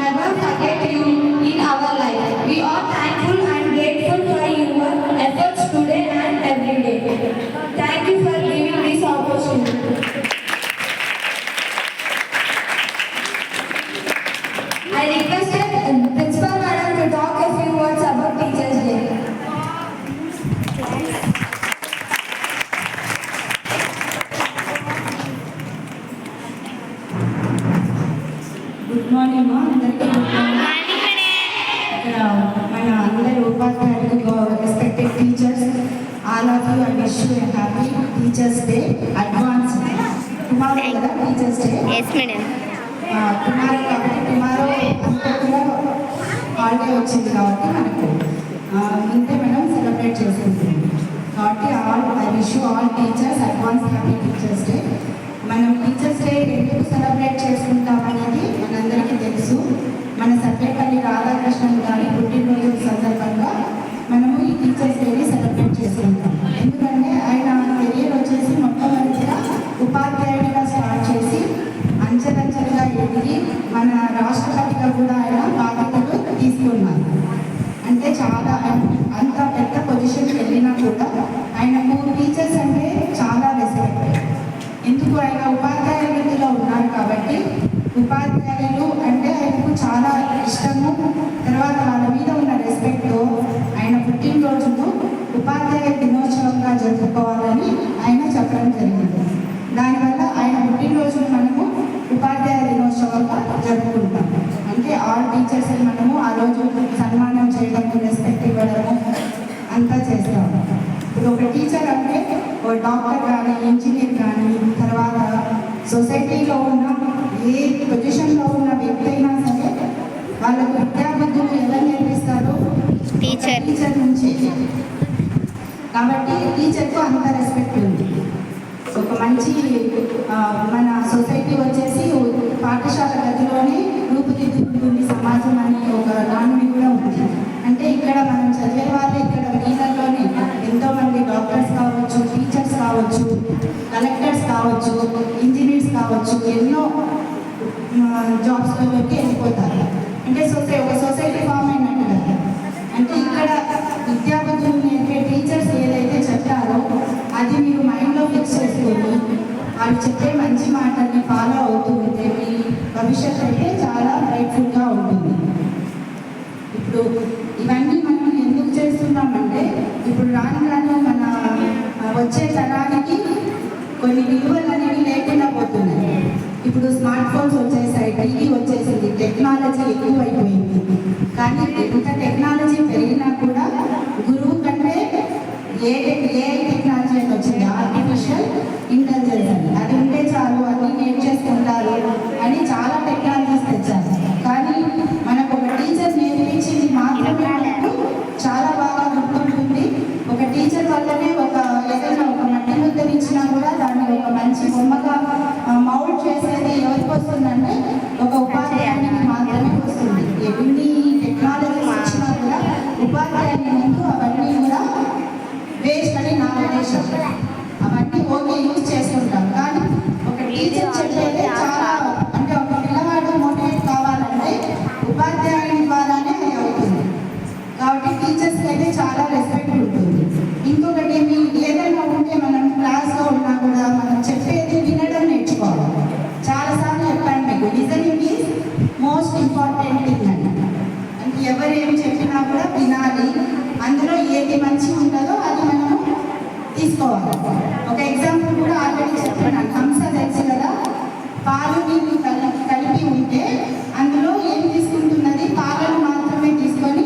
never forget you in our life. We are thankful and grateful for your efforts today and every day. Thank you for giving this opportunity. I requested Principal Madam to talk a few words about Teachers' Day. Good morning అందరికీ. ఇక్కడ మన అందరి ఉపాధ్యాయులకు respected teachers, all of you I wish you A happy teachers day advance. Tomorrow కదా teachers day. Tomorrow కాబట్టి tomorrow అంతా కూడా holiday వచ్చింది కాబట్టి మనకు ముందే మనం సెలబ్రేట్ చేసుకుంటున్నాం కాబట్టి I wish you all teachers advance happy teachers day. మనం టీచర్స్ డే ఎందుకు సెలబ్రేట్ చేసుకుంటామనేది మనందరికీ తెలుసు. మన సర్వేపల్లి రాధాకృష్ణన్ గారి పుట్టినరోజు సందర్భంగా మనము ఈ టీచర్స్ డేని సెలబ్రేట్ చేసుకుంటాం. ఎందుకంటే ఆయన కెరీర్ వచ్చేసి మొట్టమొదటిగా ఉపాధ్యాయుడిగా స్టార్ట్ చేసి అంచెలంచెలుగా ఎదిగి మన రాష్ట్రపతిగా కూడా ఆయన బాధ్యతలు తీసుకున్నారు. అంటే చాలా అంత పెద్ద పొజిషన్కి వెళ్ళినా కూడా ఆయనకు టీచర్స్ అంటే చాలా రెస్పెక్ట్. ఎందుకు ఆయన ఉపాధ్యాయ వృత్తిలో ఉన్నారు కాబట్టి ఉపాధ్యాయులు అంటే ఆయనకు చాలా ఇష్టము. తర్వాత వాళ్ళ మీద ఉన్న రెస్పెక్ట్తో ఆయన పుట్టినరోజును ఉపాధ్యాయ దినోత్సవంగా జరుపుకోవాలని ఆయన చెప్పడం జరిగింది. దానివల్ల ఆయన పుట్టినరోజును మనము ఉపాధ్యాయ దినోత్సవంగా జరుపుకుంటాం. అంటే ఆల్ టీచర్స్ని మనము ఆ రోజు సన్మానం చేయడము, రెస్పెక్ట్ ఇవ్వడము అంతా చేస్తాము. ఇప్పుడు ఒక టీచర్ అంటే ఒక డాక్టర్ కానీ, ఇంజనీర్ కానీ, తర్వాత సొసైటీలో ఉన్న ఏ పొజిషన్లో ఉన్న వ్యక్తి అయినా సరే వాళ్ళకు విద్యాబుద్ధులు ఎవరు నేర్పిస్తారు? టీచర్ నుంచి. కాబట్టి టీచర్కు అంత రెస్పెక్ట్ ఉంది. ఒక మంచి మన సొసైటీ వచ్చేసి పాఠశాల గదిలోనే రూపుదిద్దుకుంటుంది సమాజం అనే ఒక నానుడి కూడా ఉంది. అంటే ఇక్కడ మనం చదివే వాళ్ళు ఇక్కడ వీళ్ళలోనే ఎంతోమంది డాక్టర్స్ కావచ్చు, టీచర్స్ కావచ్చు, కలెక్టర్స్ కావచ్చు, ఇంజనీర్స్ కావచ్చు, ఎన్నో జాబ్స్లోకి వెళ్ళిపోతారు. అంటే ఒక సొసైటీ ఫామ్ అయినట్టు కదా. అంటే ఇక్కడ విద్యాబుద్ధులు నేర్పే టీచర్స్ ఏదైతే చెప్తారో అది మీరు మైండ్లో ఫిక్స్ చేసుకొని వాళ్ళు చెప్పే మంచి మాటల్ని ఫాలో అవుతూ ఉంటే మీ భవిష్యత్తు అయితే చాలా బ్రైట్ఫుల్గా ఉంటుంది. ఇప్పుడు ఇవన్నీ మనం ఎందుకు చేస్తున్నామంటే ఇప్పుడు రాను రాను మన వచ్చే తరానికి కొన్ని విలువలు అనేవి లేకుండా పోతున్నాయి. ఇప్పుడు స్మార్ట్ ఫోన్స్ వచ్చేసాయి, టీవీ వచ్చేసింది, టెక్నాలజీ ఎక్కువైపోయింది. కానీ ఇంత టెక్నాలజీ పెరిగినా కూడా గురువు కంటే ఏఐ టెక్నాలజీ అని వచ్చింది, ఆర్టిఫిషియల్ ఇంటెలిజెన్స్ అని. అది ఉంటే చాలు, అది నేర్చేసుకుంటారు అని చాలా టెక్నాలజీస్ తెచ్చారు. కానీ మనకు ఒక టీచర్ నేర్పించింది మాత్రమే మనకు చాలా బాగా గుర్తుంటుంది. ఒక టీచర్ వల్లనే ఏదైనా ఒక మట్టి ముద్దనిచ్చినా కూడా దాన్ని ఒక మంచి బొమ్మగా మౌల్డ్ చేసేది ఎవరికి వస్తుందంటే ఒక ఉపాధ్యాయునికి మాత్రమే వస్తుంది. ఎన్ని టెక్నాలజీస్ వచ్చినా కూడా ఉపాధ్యాయుని ముందు అవన్నీ కూడా వేస్ట్ అని నా ఉద్దేశం. అవన్నీ ఓకే యూజ్ చేసుకుంటాం. కానీ ఒక టీచర్ చెప్పేదే చాలా, అంటే ఒక పిల్లవాడు మోటివేట్ కావాలంటే ఉపాధ్యాయుని ద్వారానే అవుతుంది. కాబట్టి టీచర్స్కి అయితే చాలా రెస్పెక్ట్ ఉంటుంది. ఇంకొకటి ఏదైనా ఉంటే మనం క్లాస్లో ఉన్నా కూడా మనం చెప్పేది వినడం నేర్చుకోవాలి. చాలాసార్లు చెప్పాను మీకు, listening is most important thing అని. అంటే ఎవరు ఏం చెప్పినా కూడా వినాలి. అందులో ఏది మంచి ఉంటుందో అది మనము తీసుకోవాలి. ఒక ఎగ్జాంపుల్ కూడా ఆల్రెడీ చెప్పినాను. హంస తెలుసు కదా, పాలు నీళ్ళు కలిపి ఉంటే అందులో ఏం తీసుకుంటున్నది? పాలను మాత్రమే తీసుకొని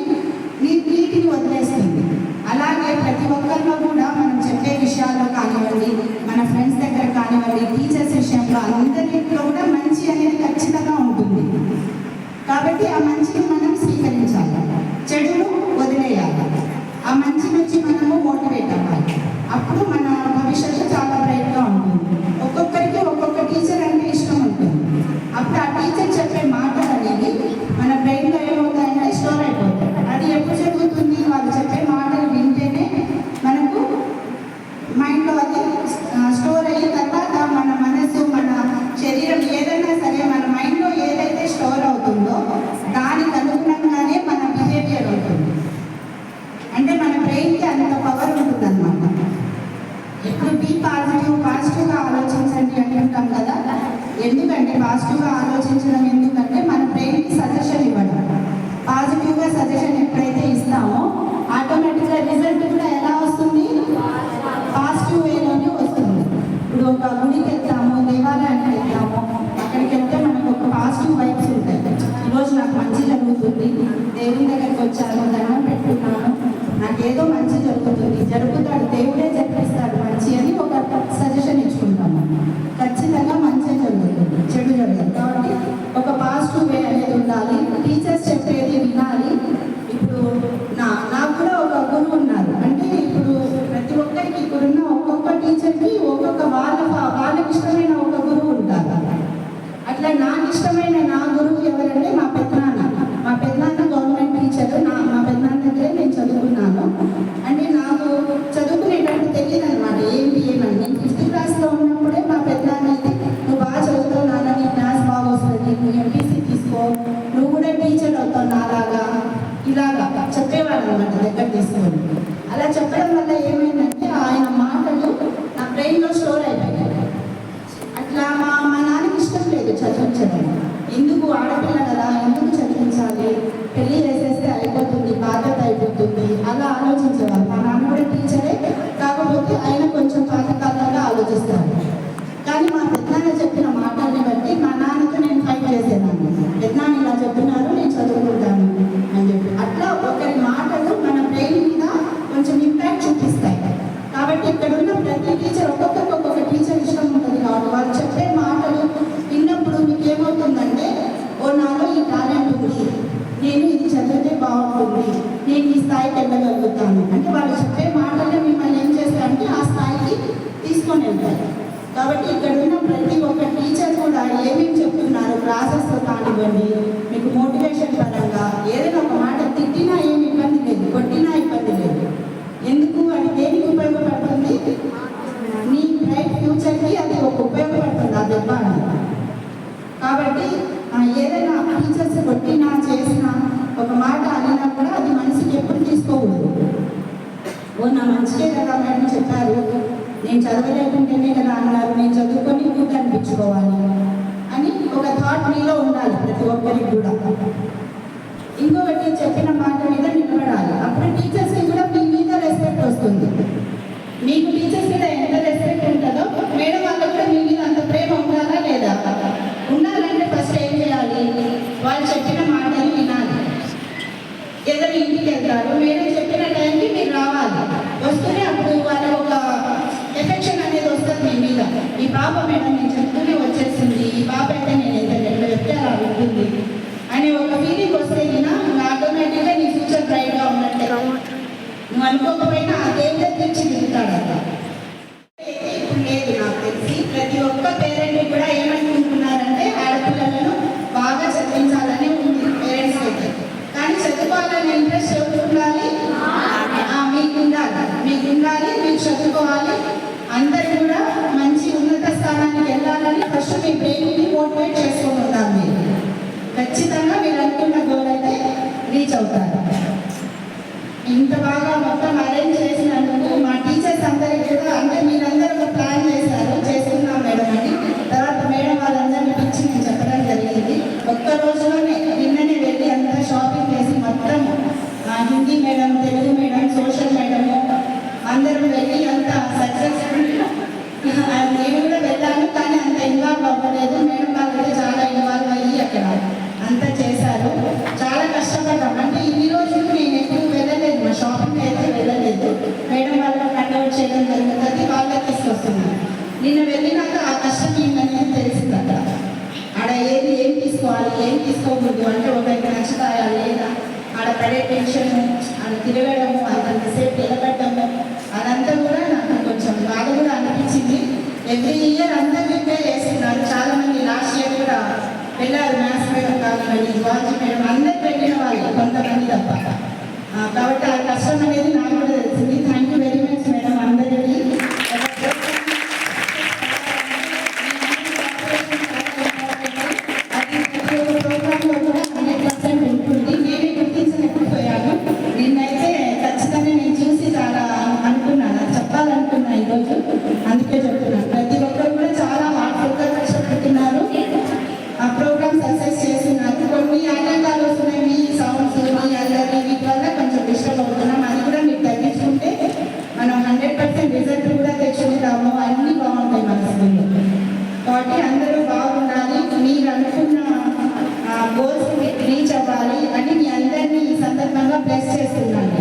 నీటిని వదిలేస్తుంది. అలాగే ప్రతి ఒక్కరిలో కూడా మనం చెప్పే విషయాల్లో కానివ్వండి, మన ఫ్రెండ్స్ దగ్గర కానివ్వండి, టీచర్స్ విషయంలో అందరిలో కూడా మంచి అనేది ఖచ్చితంగా ఉంటుంది. కాబట్టి ఆ మంచిని మనం స్వీకరించాలి, చెడును వదిలేయాలి. ఆ మంచి నుంచి మనము మోటివేట్ అవ్వాలి. అప్పుడు మన భవిష్యత్తు చాలా బ్రైట్గా ఉంటుంది. ఒక్కొక్కరికి ఒక్కొక్క టీచర్ అంటే ఇష్టం ఉంటుంది. అప్పుడు ఆ టీచర్ చెప్పే మాటలు అనేవి మన బ్రెయిన్లో ఏమవుతాయంటే స్టోర్ అయిపోతాయి. అది ఎప్పుడు జరుగుతుంది? వాళ్ళు చెప్పే మాటలు వింటేనే మనకు మైండ్లో అది స్టోర్ అయిన తర్వాత మన మనసు, మన శరీరం ఏదైనా సరే మన మైండ్లో ఏదైతే స్టోర్ అవుతుందో చెప్పేవాడు దగ్గర తీసుకొని. అలా చెప్పడం వల్ల ఏమైందంటే ఆయన మాటలు నా బ్రెయిన్లో స్టోర్ అయిపోయాయి. అట్లా మా నాన్నకి ఇష్టం లేదు చదివించడం. ఎందుకు ఆడపిల్ల కదా, ఎందుకు చదివించాలి, పెళ్ళి చేసేస్తే అయిపోతుంది, బాధ్యత అయిపోతుంది, అలా ఆలోచించేవారు. మా నాన్న కూడా టీచరే, కాకపోతే ఆయన కొంచెం పాతకాలంగా ఆలోచిస్తారు. కానీ మా పెద్దనాన్న చెప్పిన మాటల్ని బట్టి మా నాన్నతో నేను ఫైట్ చేసేదాన్ని. పెద్దనాన్న ఇలా చెప్తున్నారు, నేను చదువుకుంటాను అని చెప్పి. అట్లా ఒకరి మాటలు మన బ్రెయిన్ మీద కొంచెం ఇంపాక్ట్ చూపిస్తాయి. కాబట్టి ఇక్కడ ఉన్న ప్రతి టీచర్ ఒక్కొక్కరికి ఒక్కొక్క టీచర్ ఇష్టం ఉంటుంది. కాబట్టి వాళ్ళు చెప్పే మాటలు విన్నప్పుడు మీకు ఏమవుతుందంటే, ఓ నాలో ఈ టాలెంట్ ఉంది, నేను ఇది చదివితే బాగుంటుంది, నేను ఈ స్థాయికి వెళ్ళగలుగుతాను అంటే వాళ్ళు చెప్పే మాటలే మిమ్మల్ని ఏం చేస్తారంటే ఆ స్థాయికి తీసుకొని వెళ్తారు. కాబట్టి ఇక్కడ ఉన్న ప్రతి ఒక్క టీచర్ కూడా ఏమేమి చెప్తున్నారు క్లాసెస్తో కానివ్వండి, మీకు మోటివేషన్ పరంగా ఏదైనా ఒక మాట తిట్టినా ఏమి ఇబ్బంది లేదు, కొట్టినా ఇబ్బంది లేదు. ఎందుకు అది దేనికి ఉపయోగపడుతుంది? నీ బ్రైట్ ఫ్యూచర్కి అది ఒక ఉపయోగపడుతుంది ఆ దెబ్బ అనేది. కాబట్టి ఏదైనా టీచర్స్ కొట్టినా చేసినా ఒక మాట అనినా కూడా అది మనసుకి ఎప్పుడు తీసుకోకూడదు. ఓ నా మంచికే కదా మేడం చెప్పారు, నేను చదవలేకుంటేనే కదా అన్నారు, నేను చదువుకొని కూడా అనిపించుకోవాలి అని ఒక థాట్ మీలో ఉండాలి ప్రతి ఒక్కరికి కూడా. ఇంకొకటి చెప్పిన మాట మీద నిలబడాలి. అప్పుడు టీచర్స్కి కూడా మీ మీద రెస్పెక్ట్ వస్తుంది. మీకు టీచర్స్ మీద ఎంత రెస్పెక్ట్ ఉంటుందో మేడం వాళ్ళకు కూడా మీ మీద అంత ప్రేమ ఉండాలా లేదా? ఉండాలంటే ఫస్ట్ ఏం చేయాలి? వాళ్ళు చెప్పిన మాటలు వినాలి. ఏదైనా ఇంటికి వెళ్తారు, మేడం చెప్పిన టైంకి మీరు రావాలి. వస్తూనే అప్పుడు వాళ్ళ ఒక ఎఫెక్షన్ అనేది వస్తుంది మీ మీద. ఈ పాప మేడం నేను చెప్తూనే వచ్చేస్తుంది, ఈ పాప అయితే నేను ఎట్లా చెప్తే అలా ఉంటుంది అనే ఒక ఫీలింగ్ వస్తే ఆటోమేటిక్గా నీ ఫ్యూచర్ బ్రైట్గా ఉన్నట్టే. నువ్వు అనుకోకపోయినా ఆ దేవుడే తెచ్చి దిగుతాడట. ఇప్పుడు లేదు నాకు తెలిసి ప్రతి ఒక్క పేరెంట్ కూడా ఏమనుకుంటున్నారంటే ఆడపిల్లలను బాగా చదివించాలని ఉంది పేరెంట్స్ అయితే. కానీ చదువుకోవాలనే ఇంట్రెస్ట్ ఎవరికి ఉండాలి? మీకు ఉండాలి, మీరు చదువుకోవాలి. అందరు కూడా మంచి ఉన్నత స్థానానికి వెళ్ళాలని ఫస్ట్ మీ బ్రెయిన్ని మోటివేట్ చేసుకొని ఉంటారు. మీరు ఖచ్చితంగా మీరు అనుకున్న గోల్ అయితే రీచ్ అవుతారు. ఇంత బాగా మొత్తం అరేంజ్ చేసినందుకు మా టీచర్స్ అందరికీ కూడా, అంటే మీరందరూ ఒక ప్లాన్ చేశారు, చేసుకున్నాం మేడం అని. తర్వాత మేడం వాళ్ళందరినీ పిలిచి నేను చెప్పడం జరిగింది. ఒక్క రోజులోనే నిన్ననే వెళ్ళి అంతా షాపింగ్ చేసి మొత్తం Hindi madam, Telugu madam, social madam అందరం వెళ్ళి అంత సక్సెస్ఫుల్. నేను కూడా వెళ్ళాను కానీ అంత ఇన్వాల్వ్ అవ్వలేదు. మేడం వాళ్ళు చాలా ఇన్వాల్వ్ అయ్యి అక్కడ అంతా చేశారు. చాలా కష్టపడ్డాం. అంటే ఇన్ని రోజులు నేను ఎప్పుడు వెళ్ళలేదు, మా షాపింగ్ అయితే వెళ్ళలేదు. మేడం వాళ్ళు కండౌట్ చేయడం జరుగుతుంది, వాళ్ళకి తీసుకొస్తున్నారు. నిన్న వెళ్ళినాక ఆ కష్టం ఏంటనేది తెలిసింది. అక్కడ ఆడ ఏం తీసుకోవాలి, ఏం తీసుకోకూడదు అంటే ఒకరికి నచ్చుతాయా లేదా, ఆడ పడే టెన్షన్, ఆడ తిరగడము, అంతసేపు నిలబడ్డము, అదంతా కూడా నాకు కొంచెం బాధ కూడా అనిపించింది. ఎవ్రీ ఇయర్ అందరూ ప్రిపేర్ చేస్తున్నారు. చాలామంది లాస్ట్ ఇయర్ కూడా వెళ్ళారు. మ్యాథ్స్ మేడం కానివ్వండి, జువాలజీ మేడం అందరు వెళ్ళిన వాళ్ళు కొంతమంది తప్ప. కాబట్టి ఆ కష్టం అనేది నాకు కూడా తెలిసింది. Thank you very much madam అందరికీ. అది ప్రతి ఒక్క ప్రోగ్రాంలో కూడా 100% ఉంటుంది. నేనే గుర్తించలేకపోయాను. నిన్నైతే ఖచ్చితంగా నేను చూసి చాలా అనుకున్నాను, చెప్పాలనుకున్నా ఈరోజు, అందుకే చెప్తున్నాను. ప్రతి ఒక్కరు కూడా చాలా హార్డ్ఫుల్గా కష్టపడుతున్నారు, ఆ ప్రోగ్రామ్ సక్సెస్ చేస్తున్నారు. కొన్ని ఆటంకాలు వస్తున్నాయి, మీ సౌండ్స్, మీ అల్లరి, వీటి వల్ల కొంచెం డిస్టర్బ్ అవుతున్నాం. అది కూడా మీరు తగ్గించుకుంటే మనం 100% రిజల్ట్ కూడా తెచ్చుకుంటాము. అన్నీ బాగుంటాయి మన స్కూల్లో. కాబట్టి అందరూ బాగుండాలి, మీరు అనుకున్న గోల్స్ రీచ్ అవ్వాలి అని మీ అందరినీ ఈ సందర్భంగా బ్లెస్ చేస్తున్నాను.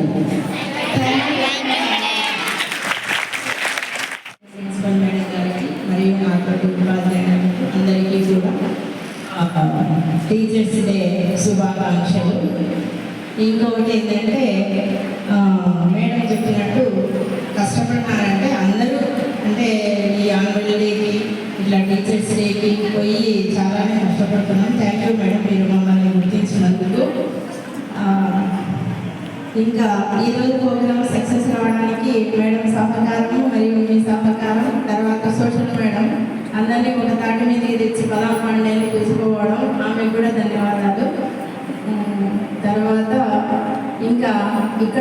ప్రిన్సిపల్ మేడం గారికి మరియు నాతోటి ఉపాధ్యాయులకు అందరికీ కూడా టీచర్స్ డే శుభాకాంక్షలు. ఇంకొకటి ఏంటంటే మేడం చెప్పినట్టు కష్టపడినారంటే అందరూ, అంటే ఈ యాన్యువల్ డేకి ఇట్లా టీచర్స్ డేకి పోయి చాలానే కష్టపడుతున్నాం. థ్యాంక్ యూ మేడం, మీరు మమ్మల్ని గుర్తించినందుకు. ఇంకా ఈరోజు ప్రోగ్రామ్ సక్సెస్ కావడానికి మేడం సహకారం మరియు మీ సహకారం, తర్వాత సోషల్ మేడం అందరినీ ఒక తాటి మీదకి తెచ్చి పదార్థాన్ని తీసుకోవడం, ఆమెకు కూడా ధన్యవాదాలు. తర్వాత ఇంకా ఇక్కడ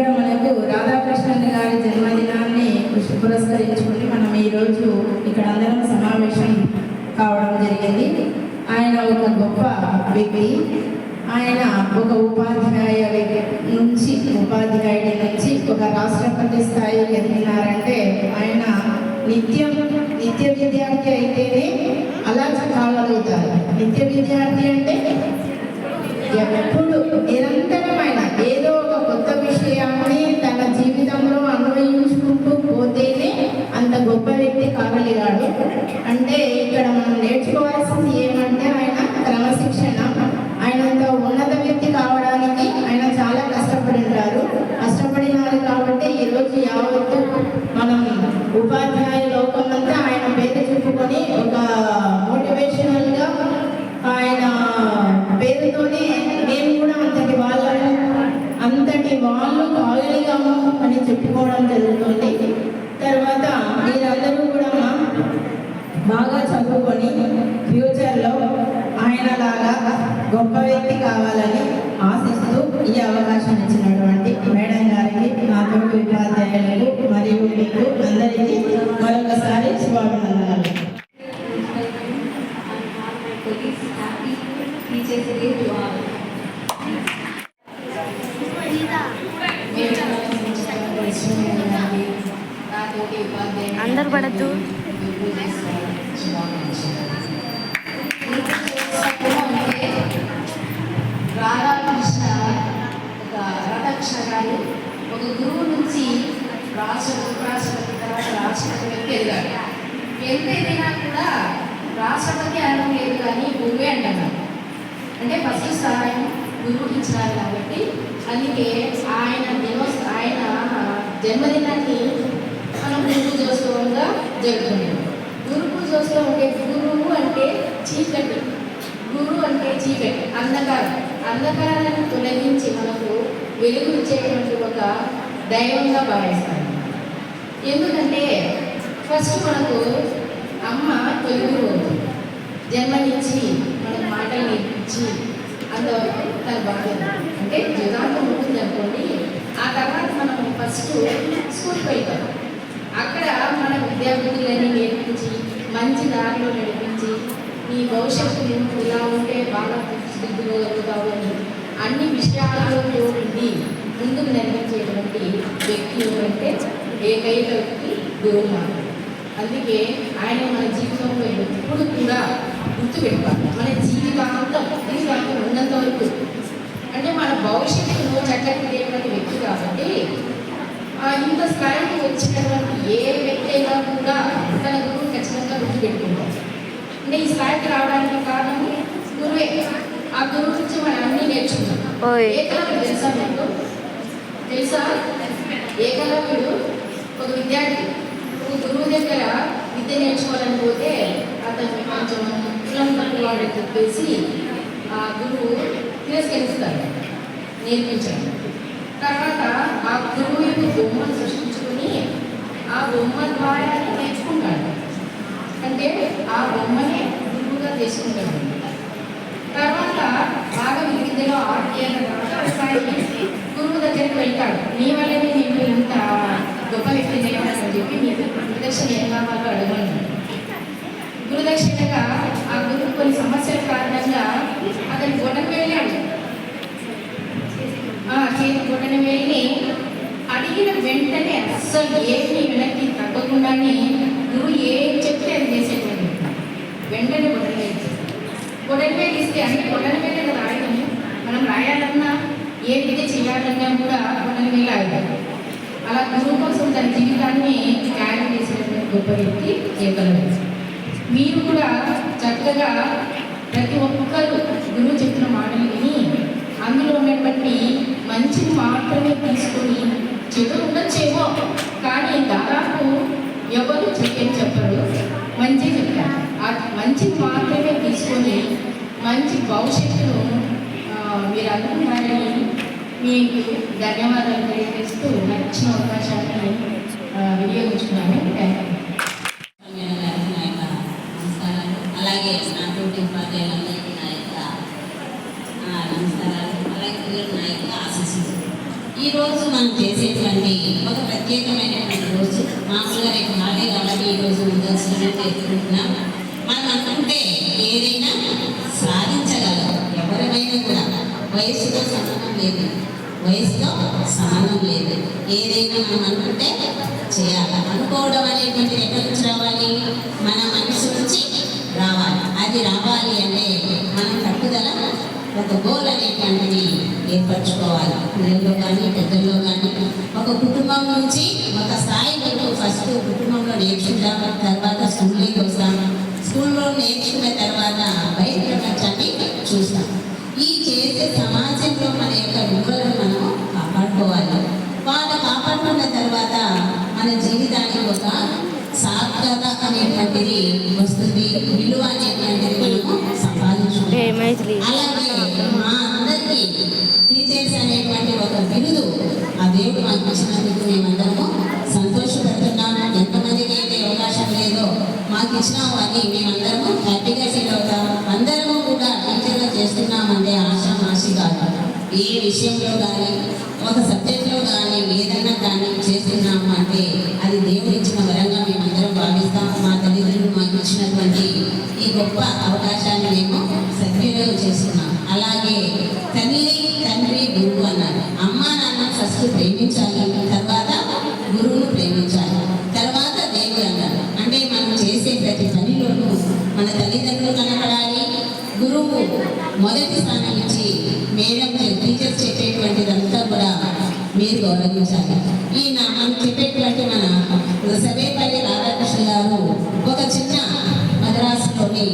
సమావేశం కావడం జరిగింది. ఆయన ఒక గొప్ప వ్యక్తి. ఆయన ఒక ఉపాధ్యాయుడి నుంచి ఒక రాష్ట్రపతి స్థాయికి ఎదిగినారంటే ఆయన నిత్య విద్యార్థి అయితేనే అలా కాగలుగుతారు. నిత్య విద్యార్థి అంటే ఎప్పుడు నిరంతరమైన ఏదో ఒక కొత్త విషయాన్ని తన జీవితంలో అన్వయించుకుంటూ పోతేనే అంత గొప్ప వ్యక్తి కాగలిగాడు. అంటే ఇక్కడ మనం నేర్చుకోవాల్సింది ఏమంటే ఆయన క్రమశిక్షణ. ఆయనంత ఉన్నత వ్యక్తి కావడానికి ఆయన చాలా కష్టపడినారు కాబట్టి ఈరోజు యావత్తు మనం ఉపాధ్యాయ లోకమంతా ఆయన పేరు చెప్పుకొని ఒక మోటివేషనల్గా ఆయన పేరుతోనే మేము కూడా అంతటి వాళ్ళు కాగలిగాము అని చెప్పుకోవడం జరుగుతుంది. తర్వాత మీరందరూ కూడా బాగా చదువుకొని ఫ్యూచర్లో ఆయనలాగా గొప్ప వ్యక్తి కావాలని ఆశిస్తూ ఈ అవకాశం ఇచ్చినటువంటి మేడం గారికి, నాతోటి ఉపాధ్యాయులకు మరియు మీకు అందరికీ మరొకసారి శుభాభినందనలు. అందరు పడద్దు. రాధాకృష్ణ ఒక రథాక్షరాలు ఒక గురువు నుంచి ఉపరాష్ట్రపతి తర్వాత రాష్ట్రపతికి ఎదిగాడు. ఎంత ఎదిగినా కూడా రాష్ట్రపతి అనడం లేదు కానీ గురువే అంటున్నారు. అంటే ఫస్ట్ స్థాయి గురువుకి ఇచ్చినారు కాబట్టి అందుకే ఆయన జన్మదినాన్ని మనం గురు పూజోత్సవంగా జరుగుతున్నాం. గురు పూజోత్సవం అంటే గురువు అంటే చీకటి, గురువు అంటే చీకటి, అంధకారాన్ని తొలగించి మనకు వెలుగు ఇచ్చేటువంటి ఒక దైవంగా భావిస్తాను. ఎందుకంటే ఫస్ట్ మనకు అమ్మ తొలి గురువు జన్మనిచ్చి మనకు మాటలు నేర్పించి అంతవరకు తన బాధ్యత అంటే జీవితాంతం ఉంటుంది అనుకోండి. ఆ తర్వాత మనం ఫస్ట్ స్కూల్కి వెళ్తాం. అక్కడ మన విద్యాబుద్ధులన్నీ నేర్పించి మంచి దారిలో నడిపించి నీ భవిష్యత్తు ఇలా ఉంటే బాగా తీర్చిదిద్దుకోగలుగుతావు అని అన్ని విషయాలలో ఉండి ముందుకు నడిపించేటువంటి వ్యక్తి ఎవరంటే ఏకైక వ్యక్తి గురువు. అందుకే ఆయన మన జీవితంలో ఎప్పుడు కూడా గుర్తుపెట్టుకోవాలి. మన జీవితాంతం ఉన్నంత వరకు అంటే మన భవిష్యత్తులో చక్కటిటువంటి వ్యక్తి కాబట్టి ఇంత స్థాయికి వచ్చినటువంటి ఏ వ్యక్తి అయినా కూడా తన గురువు ఖచ్చితంగా గుర్తుపెట్టుకుంటారు. అంటే ఈ స్థాయికి రావడానికి కారణం గురువే. ఆ గురువు నుంచి మనం అన్నీ నేర్చుకుంటాం. ఏకలవ్యుడు తెలుసా మీకు? తెలుసా? ఏకలవ్యుడు ఒక విద్యార్థి ఒక గురువు దగ్గర విద్య నేర్చుకోవాలని పోతే అతను కొంచెం కులం తక్కువ వాడని చెప్పేసి ఆ గురువు తిరస్కరిస్తాడు నేర్పించాడు. తర్వాత ఆ గురువు యొక్క బొమ్మను సృష్టించుకొని ఆ బొమ్మ ద్వారా నేర్చుకుంటాడు. అంటే ఆ బొమ్మనే గురువుగా తీసుకుంటాడు. తర్వాత బాగా విద్యలో స్థాయి గురువు దగ్గరికి వెళ్తాడు. నీ వల్లనే నేను ఇంత గొప్ప వ్యక్తి చేయమని చెప్పి నీకు గురుదక్షిణ ఏం కావాలో అడగను. గురుదక్షిణగా ఆ గురువు కొన్ని సమస్యల కారణంగా అతను గొడవ వెళ్ళాడు. గొడవ వెళ్ళి అడిగిన వెంటనే అస్సలు ఏమి వెనక్కి తగ్గకుండానే గురువు ఏం చెప్తే అది చేసేటువంటి వెంటనే గొడవ ఇస్తే అంటే గొడవ మీద రాయడము మనం రాయాలన్నా ఏ విద్య చేయాలన్నా కూడా గొడవ మీద రాయడం. అలా గురువు కోసం తన జీవితాన్ని త్యాగం చేసినటువంటి గొప్ప వ్యక్తి ఏకలవ్యుడు. మీరు కూడా చక్కగా ప్రతి ఒక్కరు గురువు చెప్పిన మాటలు విని అందులో ఉన్నటువంటి మంచి మాటలు తీసుకొని చెడు ఉండొచ్చేమో కానీ దాదాపు ఎవరు చెప్పరు, మంచి చెప్తారు. ఆ మంచి మాత్రమే తీసుకొని మంచి భవిష్యత్తును మీరు అనుకున్నారని మీకు ధన్యవాదాలు తెలియజేస్తూ నచ్చిన అవకాశాన్ని వినియోగించుకున్నాను. నమస్కారాలు. అలాగే నాతోటి ఉపాధ్యాయులందరికీ నా యొక్క నమస్కారాలు. అలాగే పిల్లలు నా యొక్క ఆశీస్సులు. ఈరోజు మనం చేసేటువంటి ఒక ప్రత్యేకమైనటువంటి రోజు. మామూలుగా రేపు హాలిడే కాబట్టి ఈరోజు ముందస్తుగా చేసుకుంటున్నాం. మనం అనుకుంటే ఏదైనా సాధించగలం. ఎవరిమైనా కూడా వయసుతో సంబంధం లేదు, వయసుతో సంబంధం లేదు. ఏదైనా మనం అనుకుంటే చేయాలి. అనుకోవడం అనేటువంటిది ఎక్కడి నుంచి రావాలి? మన మనసు నుంచి రావాలి. అది రావాలి అంటే మనం పట్టుదల, ఒక గోల్ అనేటువంటిది ఏర్పరచుకోవాలి. పిల్లల్లో కానీ పెద్దల్లో కానీ ఒక కుటుంబం నుంచి ఒక స్థాయి వరకు ఫస్ట్ కుటుంబంలో నేర్చుకుంటాం, తర్వాత స్కూల్కి వస్తాం, స్కూల్లో నేర్చుకున్న తర్వాత బయట ప్రపంచాన్ని చూస్తాం. ఈ చేసే సమాజంలో మన యొక్క విలువలను మనం కాపాడుకోవాలి. వాళ్ళు కాపాడుకున్న తర్వాత మన జీవితానికి ఒక సార్థకత అనేటువంటిది వస్తుంది, విలువ అనేటువంటిది మనము సంపాదించుకుంటాం. అలాగే మా అందరికీ టీచర్స్ అనేటువంటి ఒక విలుదు ఆ దేవుడు మాకు ఇచ్చినందుకు మేమందరము సంతోషపడుతున్నాము. ఎంతమందికి అయితే అవకాశం లేదో మాకు ఇచ్చినాము అని మేమందరము హ్యాపీగా ఫీల్ అవుతాము. అందరము కూడా టీచర్గా చేస్తున్నామంటే ఆశామాషి కాదు. ఏ విషయంలో కానీ ఒక సబ్జెక్ట్లో కానీ ఏదైనా కానీ చేస్తున్నాము అంటే అది దేవుడు ఇచ్చిన వరంగా మేమందరం భావిస్తాం. మా తల్లిదండ్రులు మాకు ఇచ్చినటువంటి ఈ గొప్ప అవకాశాన్ని మేము సద్వినియోగం చేస్తున్నాం. అలాగే తల్లి, తండ్రి, గురువు అన్నారు. అమ్మ నాన్న ఫస్ట్ ప్రేమించాలి, తర్వాత గురువును ప్రేమించాలి, తర్వాత దేవుడు అన్నారు. అంటే మనం చేసే ప్రతి పనిలోనూ మన తల్లిదండ్రులు కనపడాలి. గురువు మొదటి స్థానం ఇచ్చి మేడం టీచర్స్ చెప్పేటువంటిదంతా కూడా మీరు గౌరవించాలి. ఈయన మనం చెప్పేటువంటి మన సర్వేపల్లి రాధాకృష్ణ గారు ఒక చిన్న మద్రాసులోని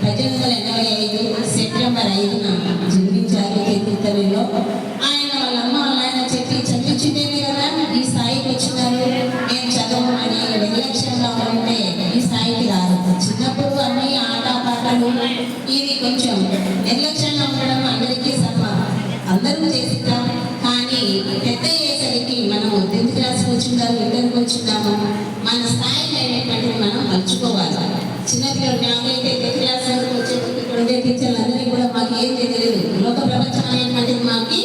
1885 సెప్టెంబర్ 5న జన్మించారు కీర్తిలో. ఆయన వాళ్ళ అమ్మ ఆయన చదివించిందేమి కదా ఈ స్థాయికి వచ్చినారు. నేను చదవమని నిర్లక్ష్యంగా ఉంటే ఈ స్థాయికి రాదు. చిన్నప్పుడు అన్ని ఆట పాటలు ఇది కొంచెం నిర్లక్ష్యంగా ఉండడం అందరికీ అందరూ చేస్తాం. కానీ పెద్ద అయ్యేసరికి మనం 10th క్లాస్కి వచ్చిందాము, ఇంటర్కి వచ్చిందాము, మన స్థాయి అనేటువంటిది మనం మర్చిపోవాలి. చిన్నపిల్లలు నాకైతే 10th క్లాస్ వరకు వచ్చేటప్పుడు ఇక్కడ ఉండే టీచర్లు అందరినీ కూడా మాకు ఏం తెలియదు. లోక ప్రపంచం అనేటువంటిది మాకు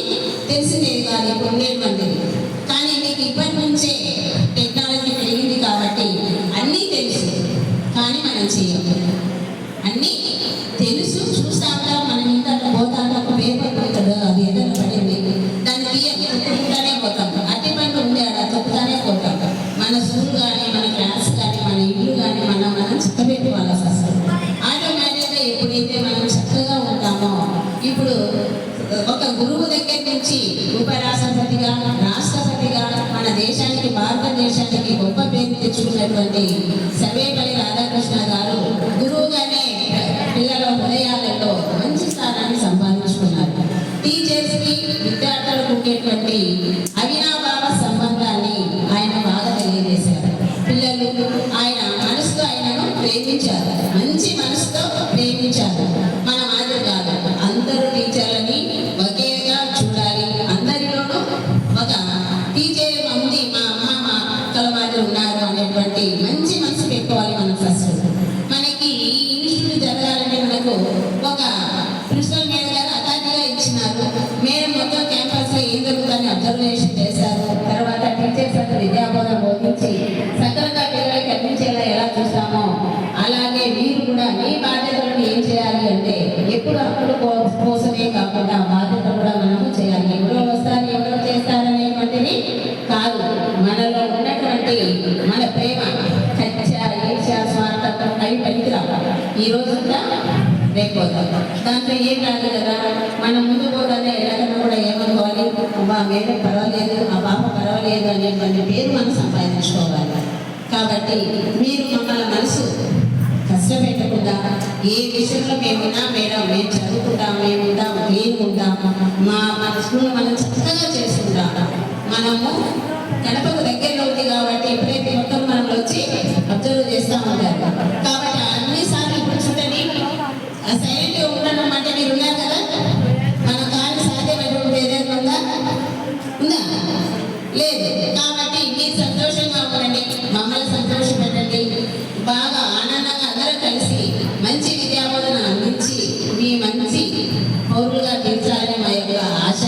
తెలిసిందేది కాదు ఇప్పుడు ఉండేటువంటిది. కానీ మీకు ఇప్పటి నుంచే టెక్నాలజీ పెరిగింది కాబట్టి అన్నీ తెలుసు, కానీ మనం చేయము. అన్నీ తెలుసు, చూస్తాక మనం ఇంకా పోతాక ఒక పేపర్ పోతాడు, అది ఏదైనా పడింది దాన్ని తీయకుండానే పోతాం. అట్టి పండు ఉంది ఆడ తొక్కుతానే పోతాం. మన స్కూల్ కానీ మన క్లాస్ కానీ మన ఇల్లు కానీ మనం చక్కబెట్టుకోవాలి. అసలు ఆటోమేటిక్గా ఎప్పుడైతే మనం చక్కగా ఉంటామో, ఇప్పుడు ఒక గురువు దగ్గర నుంచి ఉపరాష్ట్రపతిగా, రాష్ట్రపతిగా మన దేశానికి, భారతదేశానికి గొప్ప పేరు తెచ్చుకున్నటువంటి సర్వేపల్లి రాధాకృష్ణ గారు గురువుగానే పిల్లల హృదయాలలో మంచి స్థానాన్ని సంపాదించుకున్నారు. టీచర్స్కి విద్యార్థులకు ఉండేటువంటి అవినాభావ సంబంధాన్ని ఆయన బాగా తెలియజేశారు. పిల్లలు ఆయన మనసుతో ఆయనను ప్రేమించారు, మంచి మనసుతో ప్రేమించారు. మన మాదిరి కాదు, అందరూ టీచర్లని ఒకేగా చూడాలి. అందరిలోనూ ఒక టీచర్ ఉంది, మా అమ్మ మా అక్కల మాదిరి ఉన్నారు అనేటువంటి మంచి మనసు పెట్టుకోవాలి మనం ఫస్ట్. మనకి ఈ ఇన్స్టిట్యూట్ జరగాలంటే మనకు ఒక ప్రిన్సిపల్ మేడం గారు అథారిటీగా ఇచ్చినారు. మేడం మొత్తం క్యాంపస్లో ఏం జరుగుతుందని అబ్జర్వేషన్ చేశారు. తర్వాత టీచర్స్ అంతా విద్యాబోధన బోధించి సక్రమంగా పిల్లలకి అందించేలా ఎలా చూస్తామో అలాగే మీరు కూడా మీ బాధ్యతలను ఏం చేయాలి అంటే ఎప్పుడు అప్పుడు కోసమే కాకుండా బాధ్యత కూడా మనము చేయాలి. ఎవరో వస్తారు ఎవరో చేస్తారనేటువంటిది కాదు. మనలో ఉన్నటువంటి మన ప్రేమ, కచ్చ, ఈర్ష, స్వార్థం అవి పనికిరావు. ఈ రోజుగా రేపోతాం, దాంట్లో ఏం కాదు కదా. మనం ముందు పోతానే ఎలాగైనా కూడా ఏమనుకోవాలి, అబ్బా మేడం పర్వాలేదు, ఆ పాప పర్వాలేదు అనేటువంటి పేరు మనం సంపాదించుకోవాలి. కాబట్టి మీరు మమ్మల్ని మనసు కష్టపెట్టకుండా ఏ విషయంలో మేమున్నా మేడం మేము చదువుకుంటాం, మేము ఉంటాం, మేము ఉంటాం, మన స్కూల్లో మనం చక్కగా చేసుకుంటాం. మనము గణపకు దగ్గరలో ఉంది కాబట్టి ఎప్పుడైతే మొత్తం మనం వచ్చి అబ్జర్వ్ చేస్తూ ఉంటారు. కాబట్టి అన్నిసార్లు ఇప్పుడు చూడండి, సైలెంట్గా ఉండడం అంటే మీరు ఉన్నారు కదా, మన కాళ్ళు సాధ్యమైనటువంటి ఏదైనా ఉందా లేదు. కాబట్టి మీరు సంతోషంగా ఉండండి, మమ్మల్ని సంతోషం పెట్టండి. బాగా ఆనందంగా అందరం కలిసి మంచి విద్యాబోధన అందించి మీ మంచి పౌరులుగా తీర్చాలని మా యొక్క ఆశ.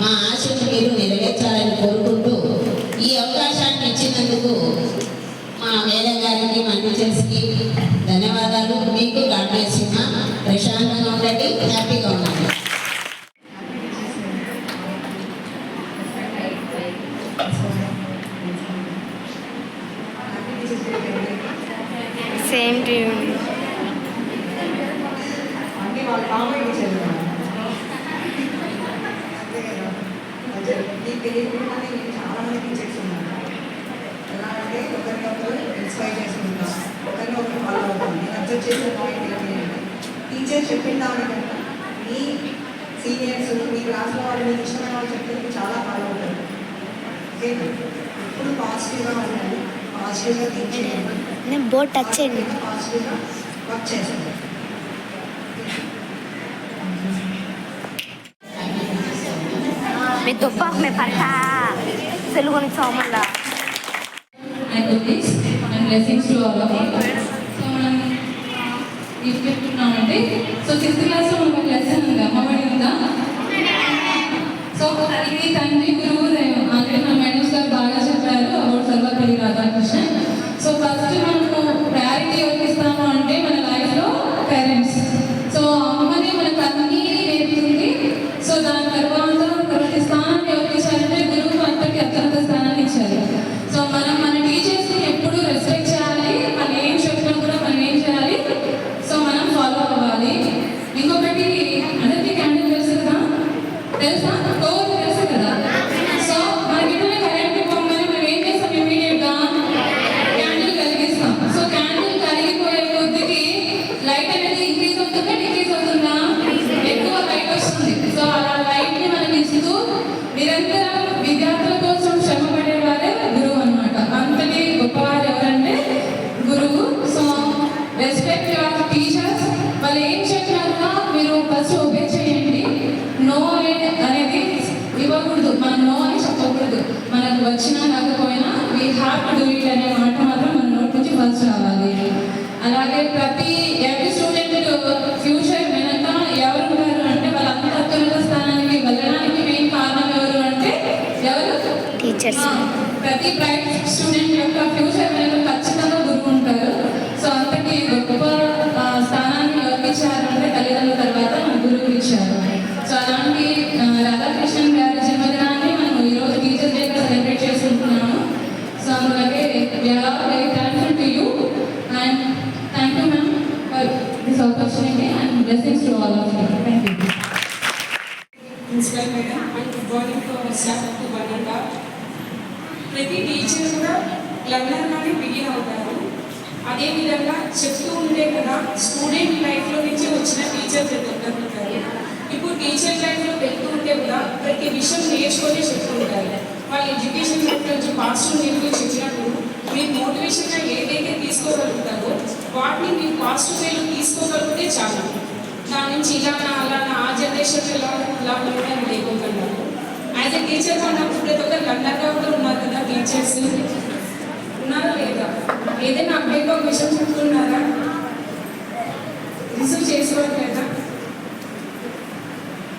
మా ఆశను మీరు నెరవేర్చాలని బ్లెస్ యు మా. ప్రశాంతంగా ఉండండి, హ్యాపీగా ఉండండి. Same to you. అంటే వాళ్ళు కామెంట్ చదివారు ఈ తెలియకుండానే నేను చాలా మంది టీచర్స్ ఉన్నాను. ఎలా అంటే ఒకరినొకరు ఇన్స్పైర్ చేసుకుంటాం, ఒకరినొకరు ఫాలో అవుతాం. నేను అబ్జర్వ్ చేసిన పాయింట్ ఏంటి అంటే టీచర్ చెప్పిన దానికన్నా మీ సీనియర్స్ మీ క్లాస్లో వాళ్ళు మీకు ఇష్టమైన వాళ్ళు చెప్తే మీకు చాలా ఫాలో అవుతారు. ఓకే, ఇప్పుడు పాజిటివ్గా ఉండాలి, పాజిటివ్గా థింక్ చేయండి, నేను బోర్డ్ టచ్ చేయండి. పాజిటివ్గా వర్క్ చేస్తాను. మీ దుబ్బాకు మే పడతా తెలుగుని సోమల్లా. and goodness and blessings to all of you. So మనం ఏం చెప్తున్నామంటే సో 6th క్లాస్లో మనకు ఒక లెసన్ ఉంది, అమ్మఒడి ఉందా? సో ఇది తండ్రి గురువు దైవం. ఆల్రెడీ మన మేడమ్స్ గారు బాగా చెప్పారు about Sarvepalli Radhakrishnan. So first మనము ప్రయారిటీ ఎవరికి ఇస్తాము అంటే మన లైఫ్లో పేరెంట్స్. సో అమ్మని మనకు అన్నీ నేర్పుతుంది. సో దాని తర్వాత స్థానాన్ని ఎవరికి ఇచ్చారంటే గురువు అంతటి అత్యంత స్థానాన్ని ఇచ్చారు. సో మనం మన టీచర్స్ని ఎప్పుడు రెస్పెక్ట్ చేయాలి, వాళ్ళు ఏం చెప్పినా కూడా మనం ఏం చేయాలి, సో మనం ఫాలో అవ్వాలి. ఇంకొకటి అందరికీ క్యాండిల్ తెలుసు కదా, తెలుసా? రోజు తెలుసు కదా. సో మనకి ఇట్లా కరెంట్ పోగానే మనం ఏం చేస్తాం, ఇమీడియట్గా క్యాండిల్ కలిగిస్తాం. సో క్యాండిల్ కలిగిపోయే కొద్దికి లైట్ అనేది ఇంక్రీజ్ అవుతుందా డిక్రీజ్ అవుతుందా? ఎక్కువ లైట్ వస్తుంది. సో అలా లైట్ని మనం ఇస్తూ నిరంతరం విద్యార్థుల కోసం శ్రమ పడేవారే గురువు అన్నమాట. అంతటి గొప్పవారు ఎవరంటే గురువు. So respect your teachers. వాళ్ళు ఏం చెప్పినా కూడా మీరు ఫస్ట్ ఒబే చేయండి. నో అనేది ఇవ్వకూడదు, మనం నో అని చెప్పకూడదు. మనకు వచ్చినా రాకపోయినా we have to do it అనే మాట మాత్రం మన నోటి నుంచి ఫస్ట్ రావాలి. అలాగే ఎవ్రీ స్టూడెంట్ ఫ్యూచర్ వెనక ఎవరు ఉంటారు అంటే వాళ్ళంతా అత్యున్నత స్థానానికి వెళ్ళడానికి మెయిన్ కారణం ఎవరు అంటే ఎవరు? టీచర్స్. ప్రతి బ్రైట్ స్టూడెంట్ యొక్క ఫ్యూచర్ వెనక ఖచ్చితంగా గురువు ఉంటారు. సో అంతటి గొప్ప స్థానాన్ని ఎవరికి ఇచ్చారు అంటే తల్లిదండ్రుల తర్వాత మన గురువుకి ఇచ్చారు. సో అలాంటి రాధాకృష్ణన్ గారి జన్మదినాన్ని మనం ఈరోజు టీచర్స్ డేగా సెలబ్రేట్ చేసుకుంటున్నాము. సో అందుకే we are very thankful to you and thank you ma'am for this opportunity and blessings to all of you. Thank you. Principal madam and good morning to our staff to one. ప్రతి teacher కూడా లర్నర్గానే begin అవుతారు. అదేవిధంగా చెప్తూ ఉంటే కదా student లైఫ్లో నుంచి వచ్చిన టీచర్ ప్రతి ఒక్కరు ఉంటారు. ఇప్పుడు టీచర్ లైఫ్లో వెళ్తూ ఉంటే కూడా ప్రతి విషయం నేర్చుకొని చెప్తూ ఉంటారు. వాళ్ళ ఎడ్యుకేషన్ లైఫ్ నుంచి పాజిటివ్ నెగిటివ్ చెప్పినప్పుడు మీరు మోటివేషన్గా ఏదైతే తీసుకోగలుగుతారో వాటిని మీరు పాజిటివ్ వేలో తీసుకోగలిగితే చాలు. దాని నుంచి ఇలానా అలానా ఆ జనరేషన్లో ఇలా ఉండడం లేకుండా యాజ్ ఎ టీచర్గా ఉన్నప్పుడు ప్రతి ఒక్కరు లర్నర్గా కూడా ఉన్నారు కదా. టీచర్స్ ఉన్నారా లేదా? ఏదైనా అప్డేట్ ఒక విషయం చెప్తున్నారా? రిసీవ్ చేసుకోవట్లేదా?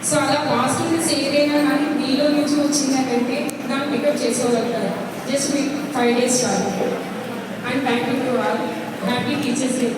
సో అలా పాజిటివ్నెస్ ఏదైనా కానీ మీలో నుంచి వచ్చిందంటే దాన్ని పికప్ చేసుకోగలుగుతారు. జస్ట్ మీకు 5 days చాలు. And thank you to all. Happy teachers day.